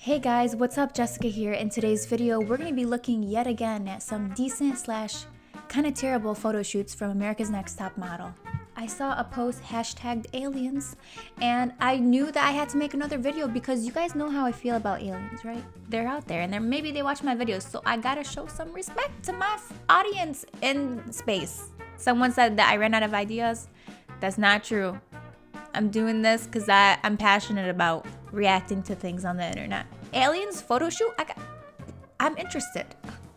Hey guys, what's up? Jessica here. In today's video, we're going to be looking yet again at some decent slash kind of terrible photo shoots from America's Next Top Model. I saw a post hashtagged aliens and I knew that I had to make another video because you guys know how I feel about aliens, right? They're out there and maybe they watch my videos, so I gotta show some respect to my audience in space. Someone said that I ran out of ideas. That's not true. I'm doing this because I'm passionate about reacting to things on the internet. Aliens photo shoot? I'm interested.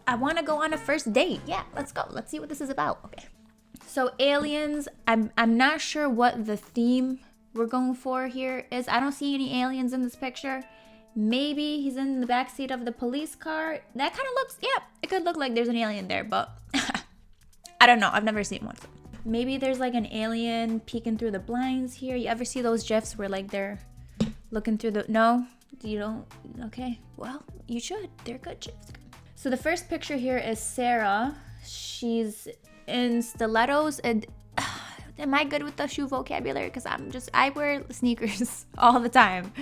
I want to go on a first date. Yeah, let's go. Let's see what this is about. Okay. So aliens, I'm not sure what the theme we're going for here is. I don't see any aliens in this picture. Maybe he's in the backseat of the police car. That kind of looks, yeah, it could look like there's an alien there, but I don't know. I've never seen one. Maybe there's like an alien peeking through the blinds here. You ever see those GIFs where like they're looking through the, no? You don't? Okay, well, you should. They're good GIFs. So the first picture here is Sarah. She's in stilettos. And am I good with the shoe vocabulary? Because I wear sneakers all the time.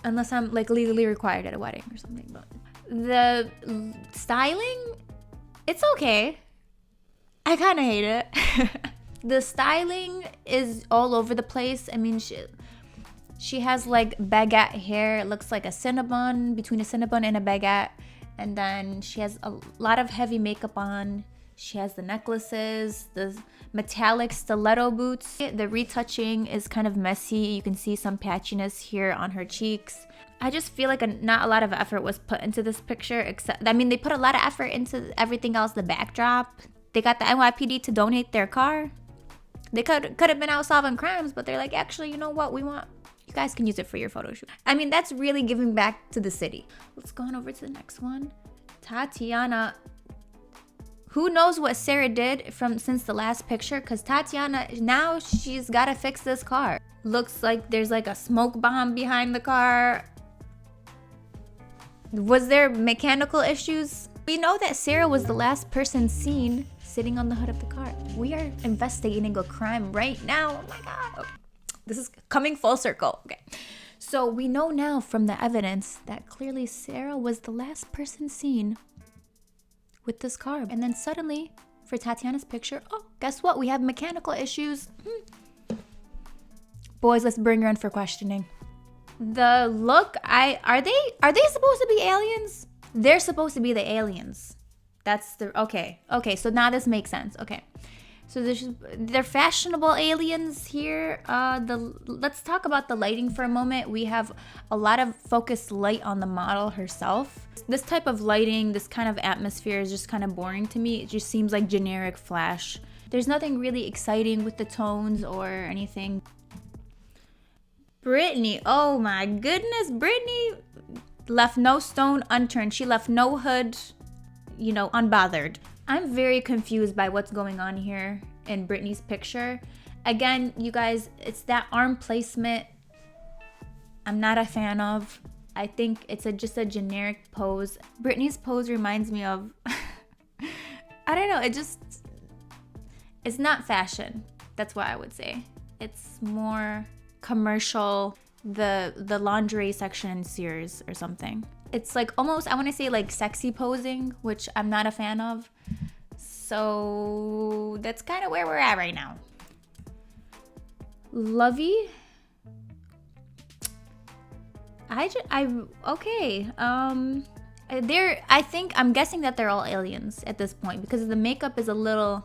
Unless I'm like legally required at a wedding or something. But the styling, it's okay. I kind of hate it. The styling is all over the place. I mean, she has like baguette hair. It looks like a Cinnabon, between a Cinnabon and a baguette. And then she has a lot of heavy makeup on. She has the necklaces, the metallic stiletto boots. The retouching is kind of messy. You can see some patchiness here on her cheeks. I just feel like not a lot of effort was put into this picture, except, I mean, they put a lot of effort into everything else, the backdrop. They got the NYPD to donate their car. They could have been out solving crimes, but they're like, actually, you know what? You guys can use it for your photo shoot. I mean, that's really giving back to the city. Let's go on over to the next one. Tatiana. Who knows what Sarah did since the last picture? Because Tatiana, now she's got to fix this car. Looks like there's like a smoke bomb behind the car. Was there mechanical issues? We know that Sarah was the last person seen sitting on the hood of the car. We are investigating a crime right now. Oh my God. Okay. This is coming full circle. Okay. So we know now from the evidence that clearly Sarah was the last person seen with this car. And then suddenly, for Tatiana's picture, oh, guess what? We have mechanical issues. Boys, let's bring her in for questioning. The look, are they supposed to be aliens? They're supposed to be the aliens. That's the, okay, so now this makes sense. Okay, so they're fashionable aliens here. Let's talk about the lighting for a moment. We have a lot of focused light on the model herself. This type of lighting, this kind of atmosphere is just kind of boring to me. It just seems like generic flash. There's nothing really exciting with the tones or anything. Brittany, oh my goodness, Brittany left no stone unturned. She left no hood, unbothered. I'm very confused by what's going on here in Brittany's picture. Again, you guys, it's that arm placement I'm not a fan of. I think it's just a generic pose. Brittany's pose reminds me of, I don't know, it's not fashion. That's what I would say. It's more commercial, the lingerie section in Sears or something. It's like almost, I want to say like sexy posing, which I'm not a fan of. So that's kind of where we're at right now. Lovey. Okay. I'm guessing that they're all aliens at this point because the makeup is a little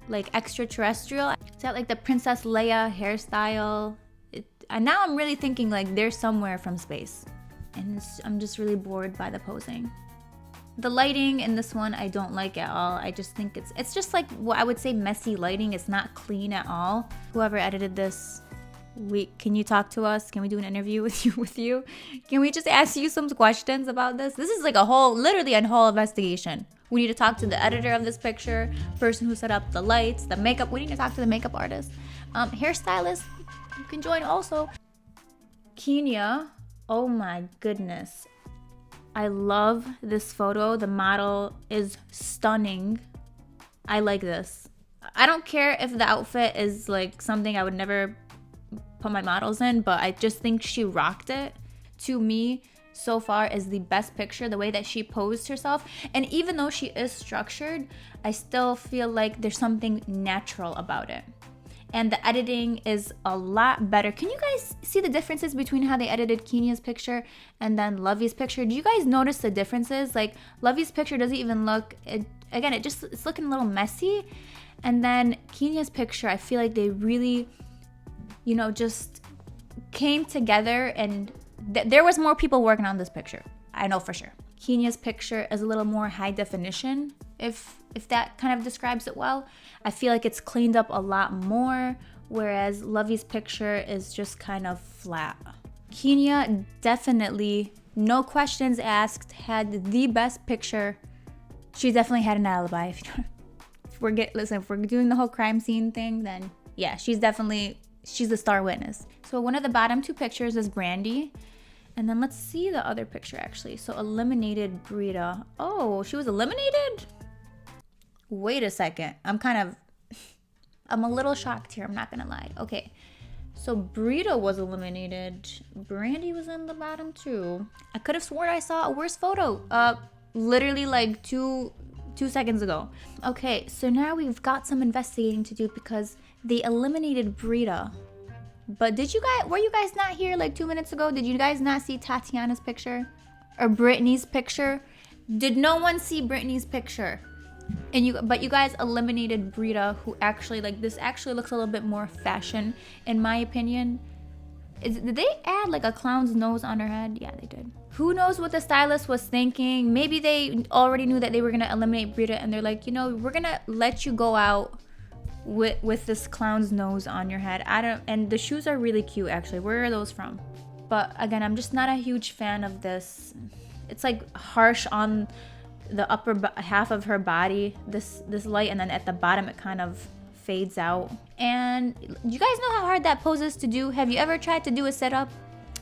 like extraterrestrial. Is that like the Princess Leia hairstyle? And now I'm really thinking like they're somewhere from space. And I'm just really bored by the posing. The lighting in this one I don't like at all. I just think it's just like what I would say messy lighting. It's not clean at all. Whoever edited this, can you talk to us? Can we do an interview with you? Can we just ask you some questions about this? This is like literally a whole investigation. We need to talk to the editor of this picture, person who set up the lights, the makeup. We need to talk to the makeup artist. Hairstylist, you can join also. Kenya, oh my goodness. I love this photo. The model is stunning. I like this. I don't care if the outfit is like something I would never put my models in, but I just think she rocked it. To me, so far is the best picture, the way that she posed herself. And even though she is structured, I still feel like there's something natural about it. And the editing is a lot better. Can you guys see the differences between how they edited Kenya's picture and then Lovey's picture? Do you guys notice the differences? Like, Lovey's picture doesn't even look, it's looking a little messy. And then Kenya's picture, I feel like they really, you know, just came together, and there was more people working on this picture. I know for sure. Kenya's picture is a little more high definition, if that kind of describes it well. I feel like it's cleaned up a lot more, whereas Lovey's picture is just kind of flat. Kenya definitely, no questions asked, had the best picture. She definitely had an alibi. If we're doing the whole crime scene thing, then yeah, she's the star witness. So one of the bottom two pictures is Brandy. And then let's see the other picture actually. So eliminated Brita. Oh, she was eliminated? Wait a second. I'm a little shocked here. I'm not gonna lie. Okay. So Brita was eliminated. Brandy was in the bottom too. I could have sworn I saw a worse photo. Literally like two seconds ago. Okay, so now we've got some investigating to do because they eliminated Brita. But were you guys not here like 2 minutes ago? Did you guys not see Tatiana's picture? Or Brittany's picture? Did no one see Brittany's picture? But you guys eliminated Brita, who actually, like, this actually looks a little bit more fashion, in my opinion. Did they add like a clown's nose on her head? Yeah, they did. Who knows what the stylist was thinking? Maybe they already knew that they were gonna eliminate Brita, and they're like, you know, we're gonna let you go out with this clown's nose on your head. And the shoes are really cute actually. Where are those from? But again, I'm just not a huge fan of this. It's like harsh on the upper half of her body, this light, and then at the bottom it kind of fades out. And you guys know how hard that pose is to do? Have you ever tried to do a sit-up?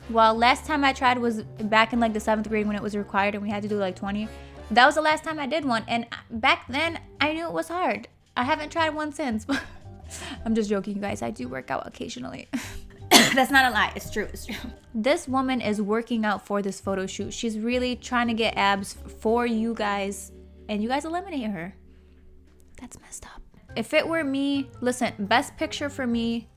Well, last time I tried was back in like the 7th grade when it was required and we had to do like 20. That was the last time I did one, and back then I knew it was hard. I haven't tried one since. I'm just joking, you guys. I do work out occasionally. That's not a lie. It's true. It's true. This woman is working out for this photo shoot. She's really trying to get abs for you guys, and you guys eliminate her. That's messed up. If it were me, listen, best picture for me,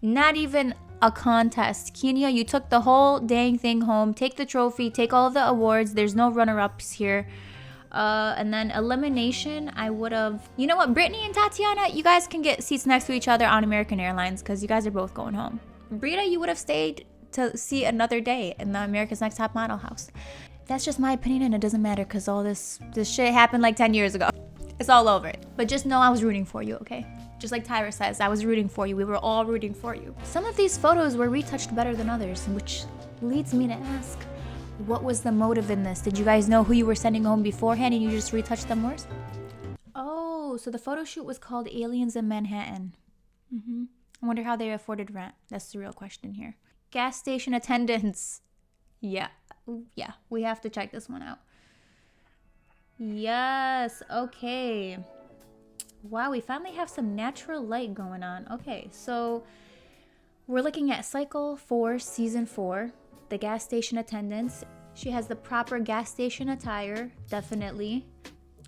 not even a contest. Kenya, you took the whole dang thing home. Take the trophy. Take all of the awards. There's no runner-ups here. And then elimination, I would have, you know what, Brittany and Tatiana, you guys can get seats next to each other on American Airlines because you guys are both going home. Brita, you would have stayed to see another day in the America's Next Top Model house. That's just my opinion, and it doesn't matter because all this shit happened like 10 years ago. It's all over it. But just know I was rooting for you, okay? Just like Tyra says, I was rooting for you. We were all rooting for you. Some of these photos were retouched better than others, which leads me to ask, what was the motive in this? Did you guys know who you were sending home beforehand and you just retouched them worse? Oh, so the photo shoot was called Aliens in Manhattan. I wonder how they afforded rent. That's the real question here. Gas station attendants. Yeah, we have to check this one out. Yes, okay. Wow, we finally have some natural light going on. Okay, so we're looking at Cycle 4, Season 4. The gas station attendants. She has the proper gas station attire, definitely.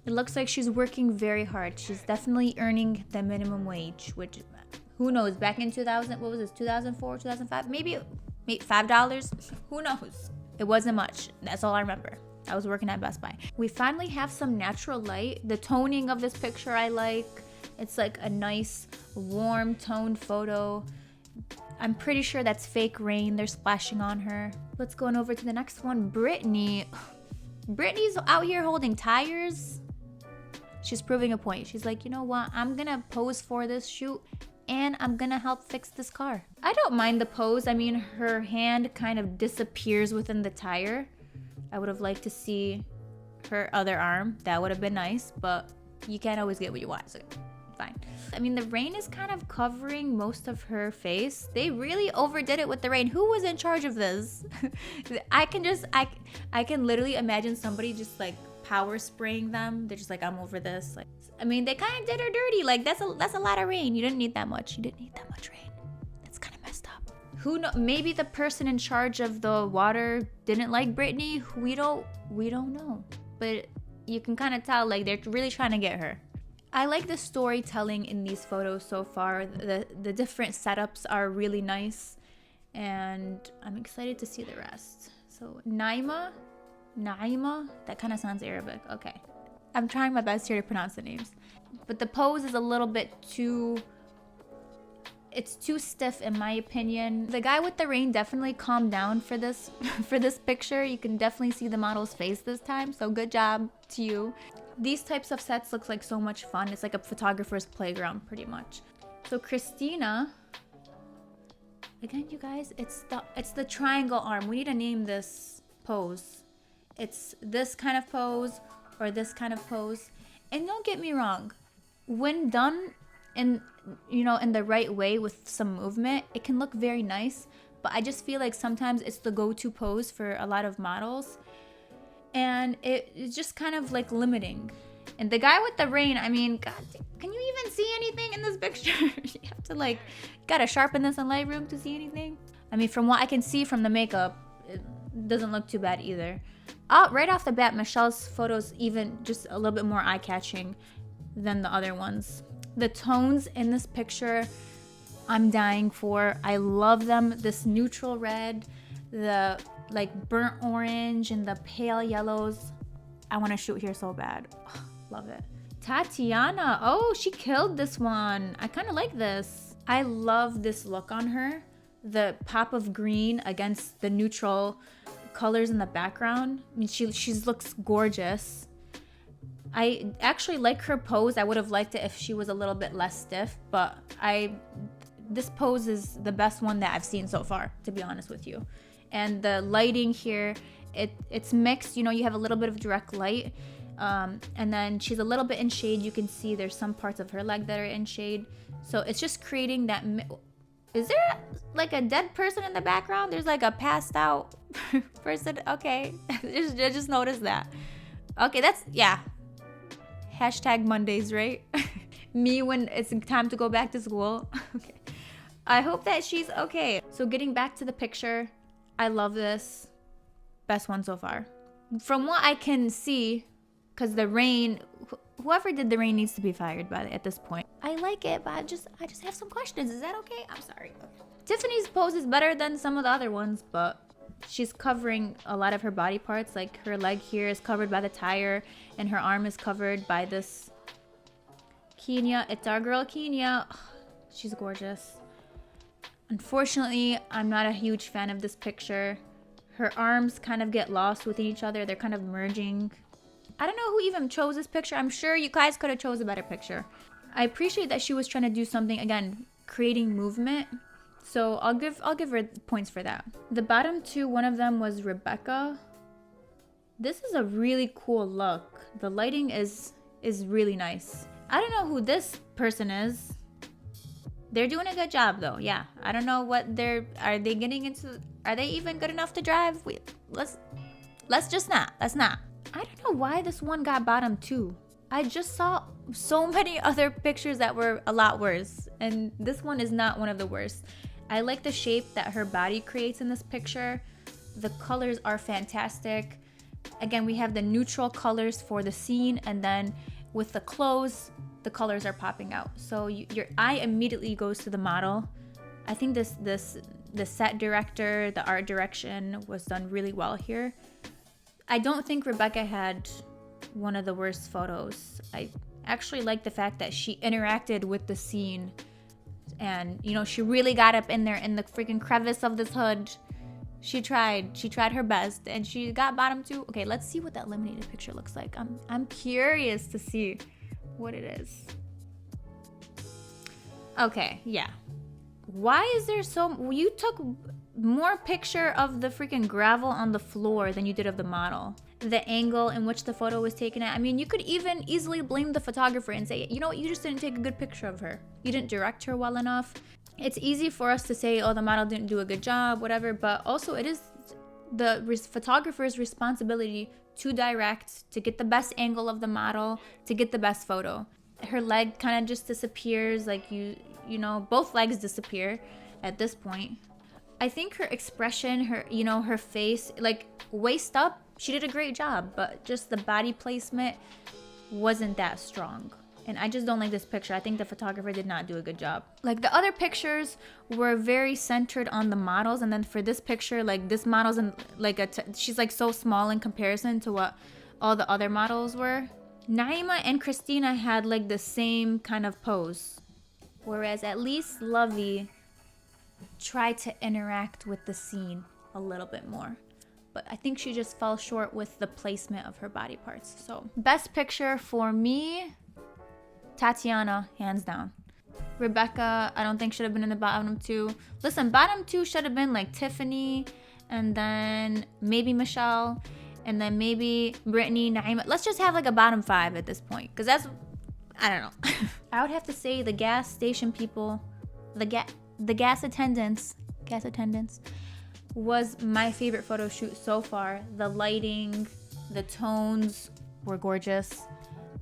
It looks like she's working very hard. She's definitely earning the minimum wage, which, who knows, back in 2000, what was this, 2004, 2005? Maybe $5? Who knows? It wasn't much. That's all I remember. I was working at Best Buy. We finally have some natural light. The toning of this picture I like. It's like a nice, warm toned photo. I'm pretty sure that's fake rain. They're splashing on her. Let's go on over to the next one. Brittany. Brittany's out here holding tires. She's proving a point. She's like, you know what? I'm gonna pose for this shoot and I'm gonna help fix this car. I don't mind the pose. I mean, her hand kind of disappears within the tire. I would have liked to see her other arm. That would have been nice, but you can't always get what you want, so fine. I mean, the rain is kind of covering most of her face. They really overdid it with the rain. Who was in charge of this? I can literally imagine somebody just like power spraying them. They're just like, I'm over this. Like, I mean, they kind of did her dirty. Like, that's a lot of rain. You didn't need that much. You didn't need that much rain. That's kind of messed up. Who know? Maybe the person in charge of the water didn't like Britney. We don't know. But you can kind of tell, like, they're really trying to get her. I like the storytelling in these photos so far. The different setups are really nice, and I'm excited to see the rest. So Naima, that kind of sounds Arabic. Okay, I'm trying my best here to pronounce the names, but the pose is a little bit too. It's too stiff in my opinion. The guy with the rain definitely calmed down for this for this picture. You can definitely see the model's face this time, so good job to you. These types of sets look like so much fun. It's like a photographer's playground pretty much. So Christina, again you guys, it's the triangle arm. We need to name this pose. It's this kind of pose or this kind of pose. And don't get me wrong, when done in the right way with some movement, it can look very nice, but I just feel like sometimes it's the go-to pose for a lot of models, and it's just kind of like limiting. And the guy with the rain, I mean, God, can you even see anything in this picture? You have to like, gotta sharpen this in Lightroom to see anything. I mean, from what I can see from the makeup, it doesn't look too bad either. Right off the bat, Michelle's photos even just a little bit more eye-catching than the other ones. The tones in this picture, I'm dying for. I love them. This neutral red, the like burnt orange, and the pale yellows. I want to shoot here so bad. Oh, love it. Tatiana, oh, she killed this one. I kind of like this. I love this look on her. The pop of green against the neutral colors in the background. I mean, she looks gorgeous. I actually like her pose. I would have liked it if she was a little bit less stiff, but this pose is the best one that I've seen so far, to be honest with you. And the lighting here, it's mixed. You have a little bit of direct light, and then she's a little bit in shade. You can see there's some parts of her leg that are in shade. So it's just creating that. Is there like a dead person in the background? There's like a passed out person. Okay, I just noticed that. Okay, yeah. Hashtag Mondays, right? Me when it's time to go back to school. Okay. I hope that she's okay. So getting back to the picture, I love this. Best one so far. From what I can see, because the rain, whoever did the rain needs to be fired at this point. I like it, but I just have some questions. Is that okay? I'm sorry. Okay. Tiffany's pose is better than some of the other ones, but she's covering a lot of her body parts. Like her leg here is covered by the tire, and her arm is covered by this. Kenya, it's our girl Kenya. Oh, she's gorgeous. Unfortunately, I'm not a huge fan of this picture. Her arms kind of get lost within each other. They're kind of merging. I don't know who even chose this picture. I'm sure you guys could have chose a better picture. I appreciate that she was trying to do something, again, creating movement. So I'll give her points for that. The bottom two, one of them was Rebecca. This is a really cool look. The lighting is really nice. I don't know who this person is. They're doing a good job though. Yeah. I don't know what are they even good enough to drive? Let's just not. Let's not. I don't know why this one got bottom two. I just saw so many other pictures that were a lot worse, and this one is not one of the worst. I like the shape that her body creates in this picture. The colors are fantastic. Again, we have the neutral colors for the scene, and then with the clothes, the colors are popping out. So your eye immediately goes to the model. I think the set director, the art direction was done really well here. I don't think Rebecca had one of the worst photos. I actually like the fact that she interacted with the scene, and she really got up in there in the freaking crevice of this hood. She tried her best, and she got bottom two. Okay, let's see what that eliminated picture looks like. I'm curious to see what it is. Okay, yeah. Why is there you took more picture of the freaking gravel on the floor than you did of the model. The angle in which the photo was taken at. I mean, you could even easily blame the photographer and say, you know what, you just didn't take a good picture of her. You didn't direct her well enough. It's easy for us to say, oh, the model didn't do a good job, whatever, but also it is the photographer's responsibility to direct, to get the best angle of the model, to get the best photo. Her leg kind of just disappears, like both legs disappear at this point. I think her expression, her, you know, her face, like waist up, she did a great job, but just the body placement wasn't that strong. And I just don't like this picture. I think the photographer did not do a good job. Like the other pictures were very centered on the models, and then for this picture, like this model's in like she's like so small in comparison to what all the other models were. Naima and Christina had like the same kind of pose, whereas at least Lovey tried to interact with the scene a little bit more. But I think she just fell short with the placement of her body parts. So best picture for me, Tatiana, hands down. Rebecca, I don't think should have been in the bottom two. Listen, bottom two should have been like Tiffany, and then maybe Michelle, and then maybe Brittany, Naima. Let's just have like a bottom five at this point, because that's, I don't know. I would have to say the gas station people, the gas attendants was my favorite photo shoot so far. The lighting, the tones were gorgeous.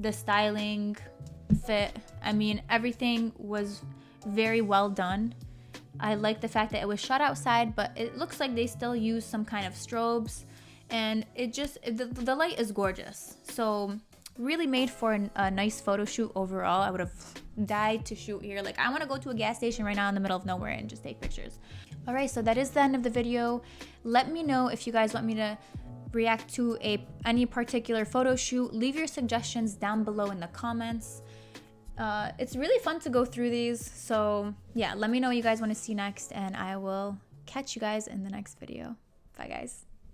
The styling, fit, I mean, everything was very well done. I like the fact that it was shot outside, but it looks like they still use some kind of strobes, and it just, the light is gorgeous. So really made for a nice photo shoot overall. I would have died to shoot here. Like, I want to go to a gas station right now in the middle of nowhere and just take pictures. All right, so that is the end of the video. Let me know if you guys want me to react to any particular photo shoot. Leave your suggestions down below in the comments. It's really fun to go through these, so yeah, let me know what you guys want to see next, and I will catch you guys in the next video. Bye guys.